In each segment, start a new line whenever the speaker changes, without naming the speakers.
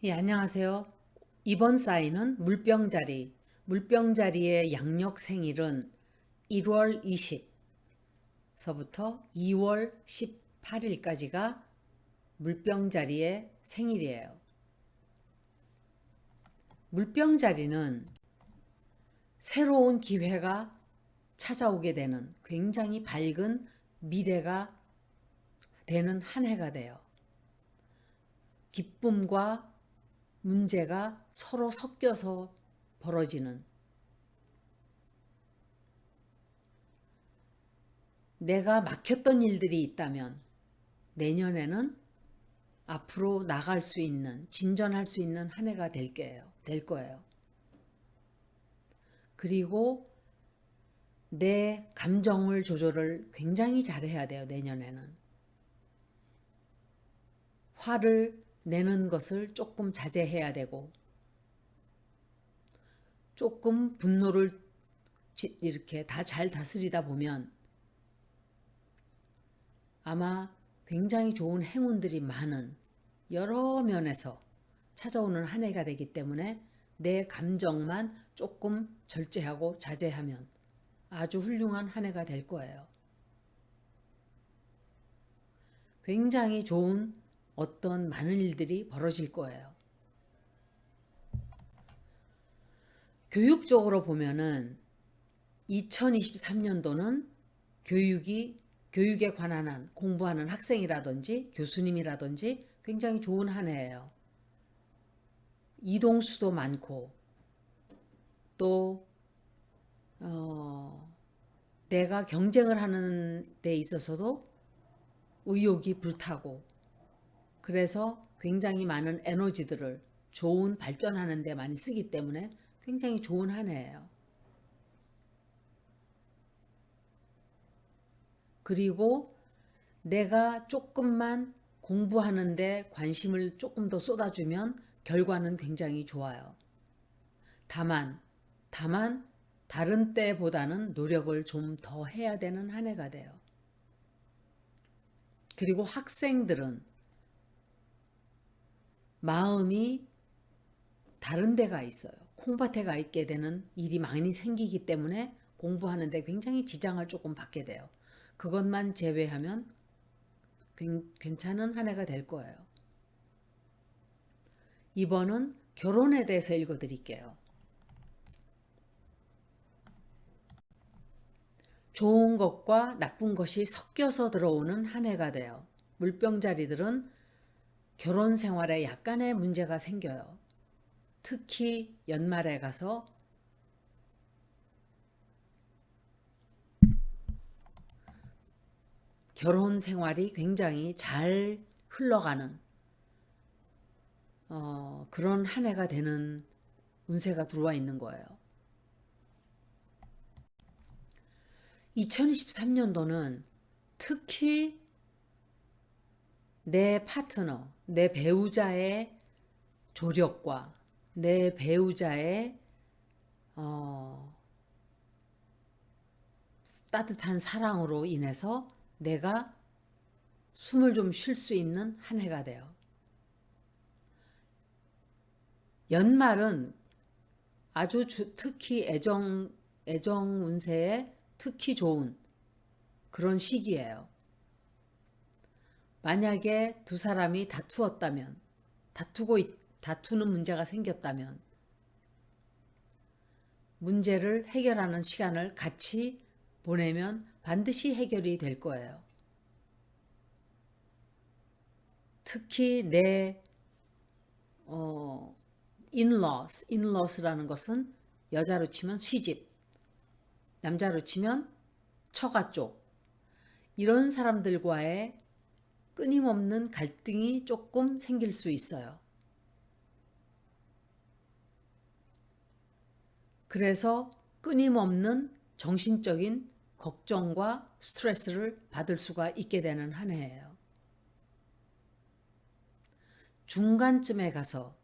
예, 안녕하세요. 이번 사인은 물병자리. 물병자리의 양력 생일은 1월 20서부터 2월 18일까지가 물병자리의 생일이에요. 물병자리는 새로운 기회가 찾아오게 되는 굉장히 밝은 미래가 되는 한 해가 돼요. 기쁨과 문제가 서로 섞여서 벌어지는, 내가 막혔던 일들이 있다면 내년에는 앞으로 나갈 수 있는, 진전할 수 있는 한 해가 될 거예요. 그리고 내 감정을 조절을 굉장히 잘해야 돼요, 내년에는. 화를 내는 것을 조금 자제해야 되고, 조금 분노를 이렇게 다 잘 다스리다 보면 아마 굉장히 좋은 행운들이 많은 여러 면에서 찾아오는 한 해가 되기 때문에 내 감정만 조금 절제하고 자제하면 아주 훌륭한 한 해가 될 거예요. 굉장히 좋은 어떤 많은 일들이 벌어질 거예요. 교육적으로 보면은 2023년도는 교육에 관한 한 공부하는 학생이라든지 교수님이라든지 굉장히 좋은 한 해예요. 이동수도 많고 또 내가 경쟁을 하는 데 있어서도 의욕이 불타고, 그래서 굉장히 많은 에너지들을 좋은 발전하는 데 많이 쓰기 때문에 굉장히 좋은 한 해예요. 그리고 내가 조금만 공부하는데 관심을 조금 더 쏟아주면 결과는 굉장히 좋아요. 다만 다른 때보다는 노력을 좀 더 해야 되는 한 해가 돼요. 그리고 학생들은 마음이 다른 데가 있어요. 콩밭에 가 있게 되는 일이 많이 생기기 때문에 공부하는데 굉장히 지장을 조금 받게 돼요. 그것만 제외하면 괜찮은 한 해가 될 거예요. 이번은 결혼에 대해서 읽어드릴게요. 좋은 것과 나쁜 것이 섞여서 들어오는 한 해가 돼요. 물병자리들은 결혼 생활에 약간의 문제가 생겨요. 특히 연말에 가서 결혼 생활이 굉장히 잘 흘러가는 그런 한 해가 되는 운세가 들어와 있는 거예요. 2023년도는 특히 내 파트너, 내 배우자의 조력과 내 배우자의 따뜻한 사랑으로 인해서 내가 숨을 좀 쉴 수 있는 한 해가 돼요. 연말은 아주 특히 애정 운세에 특히 좋은 그런 시기예요. 만약에 두 사람이 다투었다면, 다투는 문제가 생겼다면, 문제를 해결하는 시간을 같이 보내면 반드시 해결이 될 거예요. 특히 내 inlaws라는 것은 여자로 치면 시집, 남자로 치면 처가 쪽, 이런 사람들과의 끊임없는 갈등이 조금 생길 수 있어요. 그래서 끊임없는 정신적인 걱정과 스트레스를 받을 수가 있게 되는 한 해예요. 중간쯤에 가서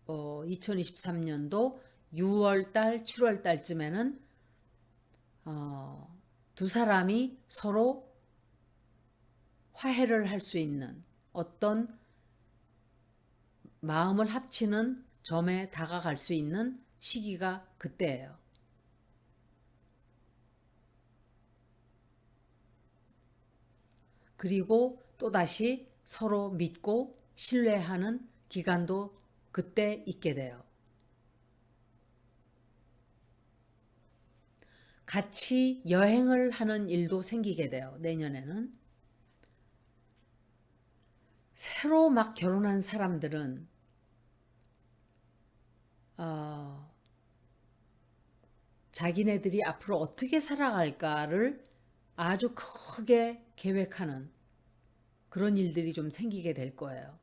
2023년도 6월달, 7월달쯤에는 두 사람이 서로 화해를 할 수 있는 어떤 마음을 합치는 점에 다가갈 수 있는 시기가 그때예요. 그리고 또다시 서로 믿고 신뢰하는 기간도 그때 있게 돼요. 같이 여행을 하는 일도 생기게 돼요. 내년에는. 새로 막 결혼한 사람들은 자기네들이 앞으로 어떻게 살아갈까를 아주 크게 계획하는 그런 일들이 좀 생기게 될 거예요.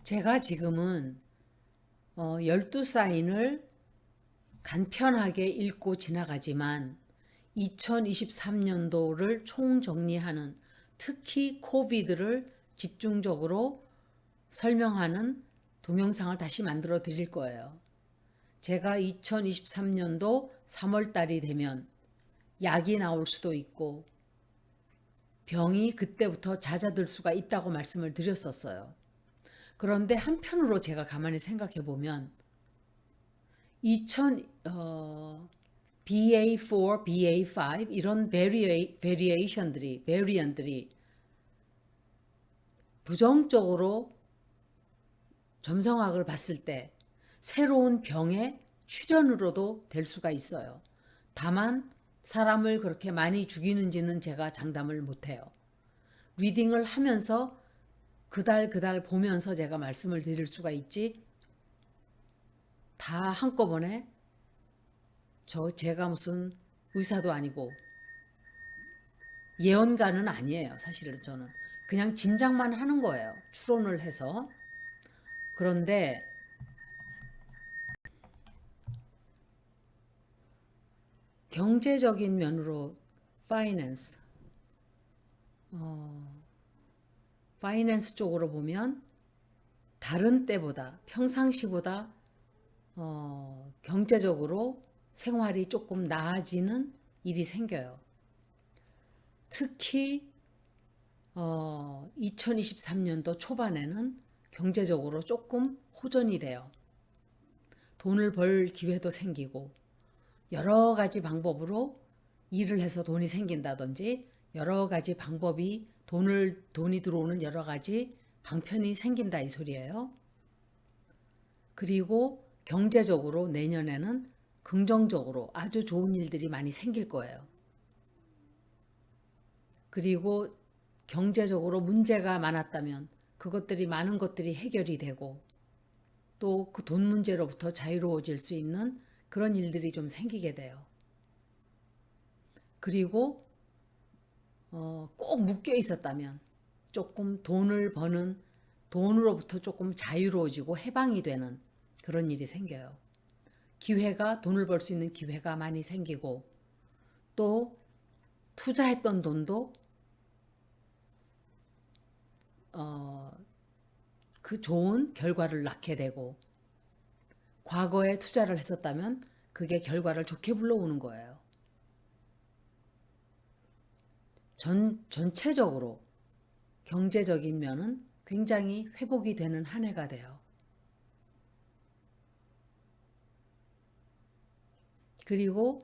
제가 지금은 12사인을 간편하게 읽고 지나가지만 2023년도를 총정리하는, 특히 코비드를 집중적으로 설명하는 동영상을 다시 만들어 드릴 거예요. 제가 2023년도 3월 달이 되면 약이 나올 수도 있고 병이 그때부터 잦아들 수가 있다고 말씀을 드렸었어요. 그런데 한편으로 제가 가만히 생각해 보면 BA4, BA5 이런 베리언들이 부정적으로 점성학을 봤을 때 새로운 병의 출현으로도 될 수가 있어요. 다만 사람을 그렇게 많이 죽이는지는 제가 장담을 못해요. 리딩을 하면서 그달 보면서 제가 말씀을 드릴 수가 있지, 다 한꺼번에 제가 무슨 의사도 아니고 예언가는 아니에요. 사실은 저는 그냥 짐작만 하는 거예요. 추론을 해서. 그런데 경제적인 면으로 파이낸스 쪽으로 보면 다른 때보다 평상시보다 경제적으로 생활이 조금 나아지는 일이 생겨요. 특히 2023년도 초반에는 경제적으로 조금 호전이 돼요. 돈을 벌 기회도 생기고 여러 가지 방법으로 일을 해서 돈이 생긴다든지 여러 가지 방법이 돈이 들어오는 여러 가지 방편이 생긴다 이 소리예요. 그리고 경제적으로 내년에는 긍정적으로 아주 좋은 일들이 많이 생길 거예요. 그리고 경제적으로 문제가 많았다면 그것들이 많은 것들이 해결이 되고 또 그 돈 문제로부터 자유로워질 수 있는 그런 일들이 좀 생기게 돼요. 그리고 꼭 묶여 있었다면 조금 돈을 버는, 돈으로부터 조금 자유로워지고 해방이 되는 그런 일이 생겨요. 돈을 벌 수 있는 기회가 많이 생기고 또 투자했던 돈도 그 좋은 결과를 낳게 되고, 과거에 투자를 했었다면 그게 결과를 좋게 불러오는 거예요. 전체적으로 경제적인 면은 굉장히 회복이 되는 한 해가 돼요. 그리고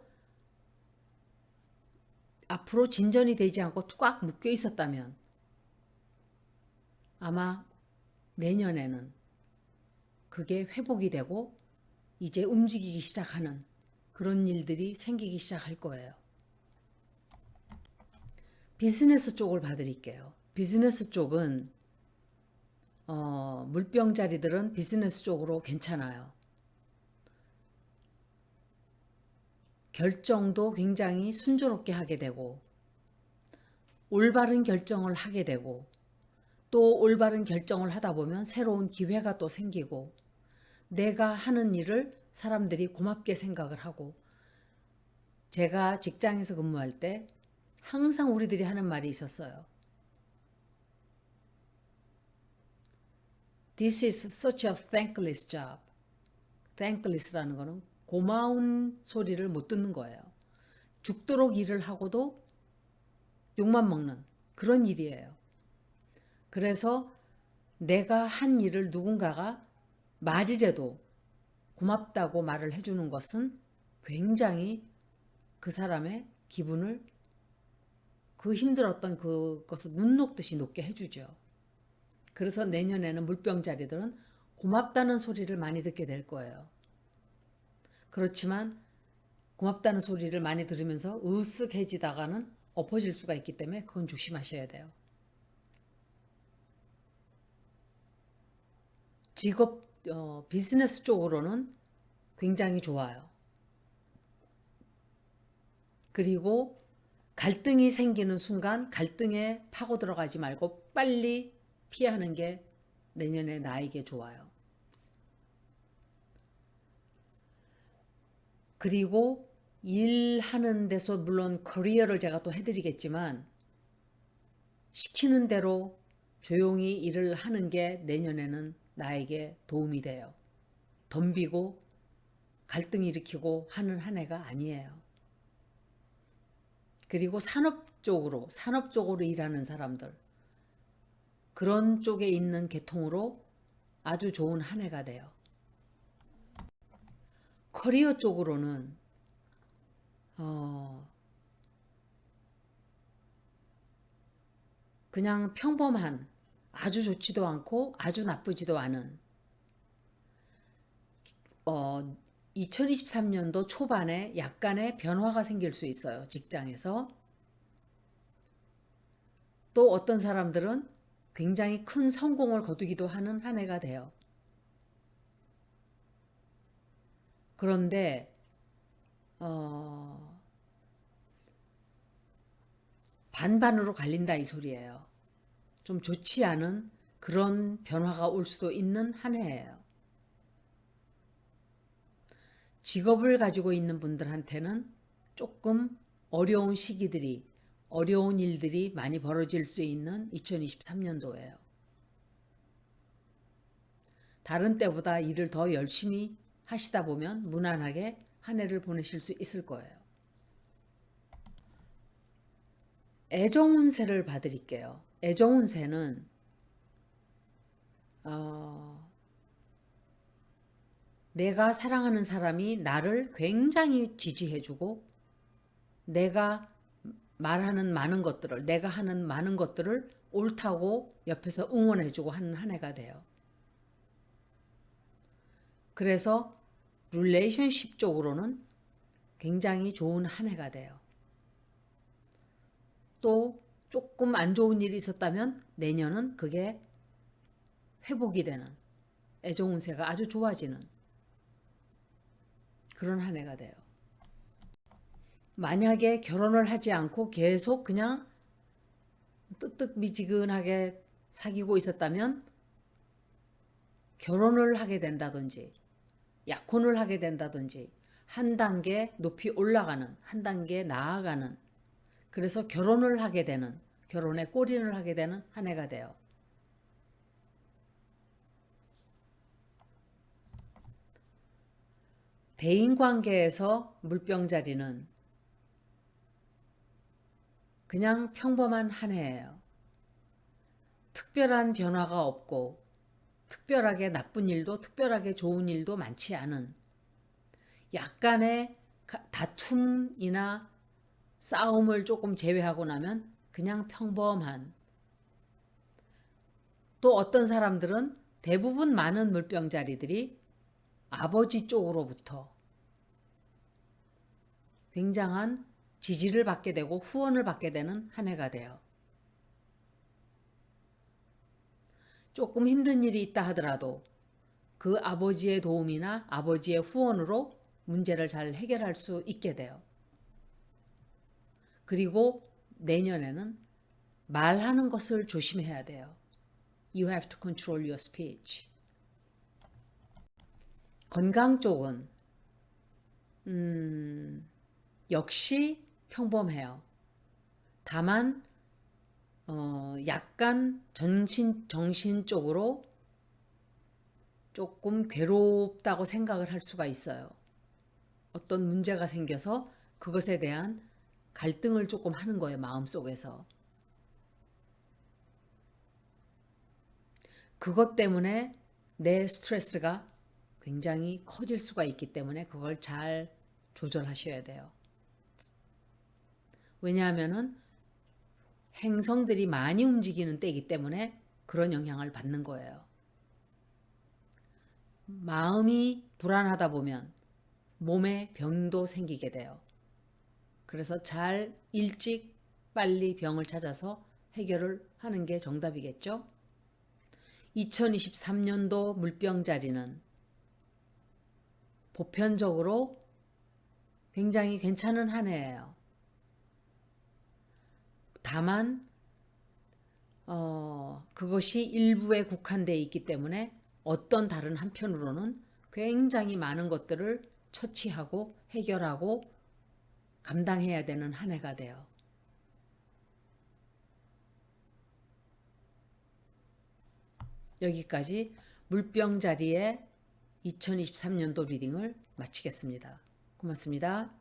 앞으로 진전이 되지 않고 꽉 묶여 있었다면 아마 내년에는 그게 회복이 되고 이제 움직이기 시작하는 그런 일들이 생기기 시작할 거예요. 비즈니스 쪽을 봐드릴게요. 비즈니스 쪽은 물병자리들은 비즈니스 쪽으로 괜찮아요. 결정도 굉장히 순조롭게 하게 되고 올바른 결정을 하게 되고 또 올바른 결정을 하다 보면 새로운 기회가 또 생기고 내가 하는 일을 사람들이 고맙게 생각을 하고, 제가 직장에서 근무할 때 항상 우리들이 하는 말이 있었어요. This is such a thankless job. thankless라는 거는 고마운 소리를 못 듣는 거예요. 죽도록 일을 하고도 욕만 먹는 그런 일이에요. 그래서 내가 한 일을 누군가가 말이라도 고맙다고 말을 해주는 것은 굉장히 그 사람의 기분을 그 힘들었던 그것을 눈 녹듯이 녹게 해주죠. 그래서 내년에는 물병자리들은 고맙다는 소리를 많이 듣게 될 거예요. 그렇지만 고맙다는 소리를 많이 들으면서 으쓱해지다가는 엎어질 수가 있기 때문에 그건 조심하셔야 돼요. 직업, 비즈니스 쪽으로는 굉장히 좋아요. 그리고 갈등이 생기는 순간 갈등에 파고 들어가지 말고 빨리 피하는 게 내년에 나에게 좋아요. 그리고 일하는 데서 물론 커리어를 제가 또 해드리겠지만 시키는 대로 조용히 일을 하는 게 내년에는 나에게 도움이 돼요. 덤비고 갈등 일으키고 하는 한 해가 아니에요. 그리고 산업 쪽으로 일하는 사람들, 그런 쪽에 있는 계통으로 아주 좋은 한 해가 돼요. 커리어 쪽으로는 그냥 평범한, 아주 좋지도 않고 아주 나쁘지도 않은 2023년도 초반에 약간의 변화가 생길 수 있어요. 직장에서. 또 어떤 사람들은 굉장히 큰 성공을 거두기도 하는 한 해가 돼요. 그런데 반반으로 갈린다 이 소리예요. 좀 좋지 않은 그런 변화가 올 수도 있는 한 해예요. 직업을 가지고 있는 분들한테는 조금 어려운 시기들이, 어려운 일들이 많이 벌어질 수 있는 2023년도예요. 다른 때보다 일을 더 열심히 하시다 보면 무난하게 한 해를 보내실 수 있을 거예요. 애정운세를 봐드릴게요. 애정운세는 내가 사랑하는 사람이 나를 굉장히 지지해주고 내가 말하는 많은 것들을, 내가 하는 많은 것들을 옳다고 옆에서 응원해주고 하는 한 해가 돼요. 그래서 릴레이션십 쪽으로는 굉장히 좋은 한 해가 돼요. 또 조금 안 좋은 일이 있었다면 내년은 그게 회복이 되는, 애정 운세가 아주 좋아지는 그런 한 해가 돼요. 만약에 결혼을 하지 않고 계속 그냥 뜨뜻미지근하게 사귀고 있었다면 결혼을 하게 된다든지 약혼을 하게 된다든지 한 단계 높이 올라가는, 한 단계 나아가는, 그래서 결혼을 하게 되는, 결혼에 골인을 하게 되는 한 해가 돼요. 대인관계에서 물병자리는 그냥 평범한 한 해예요. 특별한 변화가 없고 특별하게 나쁜 일도 특별하게 좋은 일도 많지 않은 약간의 다툼이나 싸움을 조금 제외하고 나면 그냥 평범한, 또 어떤 사람들은 대부분 많은 물병자리들이 아버지 쪽으로부터 굉장한 지지를 받게 되고 후원을 받게 되는 한 해가 돼요. 조금 힘든 일이 있다 하더라도 그 아버지의 도움이나 아버지의 후원으로 문제를 잘 해결할 수 있게 돼요. 그리고 내년에는 말하는 것을 조심해야 돼요. You have to control your speech. 건강 쪽은 역시 평범해요. 다만 약간 정신 쪽으로 조금 괴롭다고 생각을 할 수가 있어요. 어떤 문제가 생겨서 그것에 대한 갈등을 조금 하는 거예요, 마음속에서. 그것 때문에 내 스트레스가 굉장히 커질 수가 있기 때문에 그걸 잘 조절하셔야 돼요. 왜냐하면은 행성들이 많이 움직이는 때이기 때문에 그런 영향을 받는 거예요. 마음이 불안하다 보면 몸에 병도 생기게 돼요. 그래서 잘 일찍 빨리 병을 찾아서 해결을 하는 게 정답이겠죠? 2023년도 물병자리는 보편적으로 굉장히 괜찮은 한 해예요. 다만 그것이 일부에 국한되어 있기 때문에 어떤 다른 한편으로는 굉장히 많은 것들을 처치하고 해결하고 감당해야 되는 한 해가 돼요. 여기까지 물병자리의 2023년도 리딩을 마치겠습니다. 고맙습니다.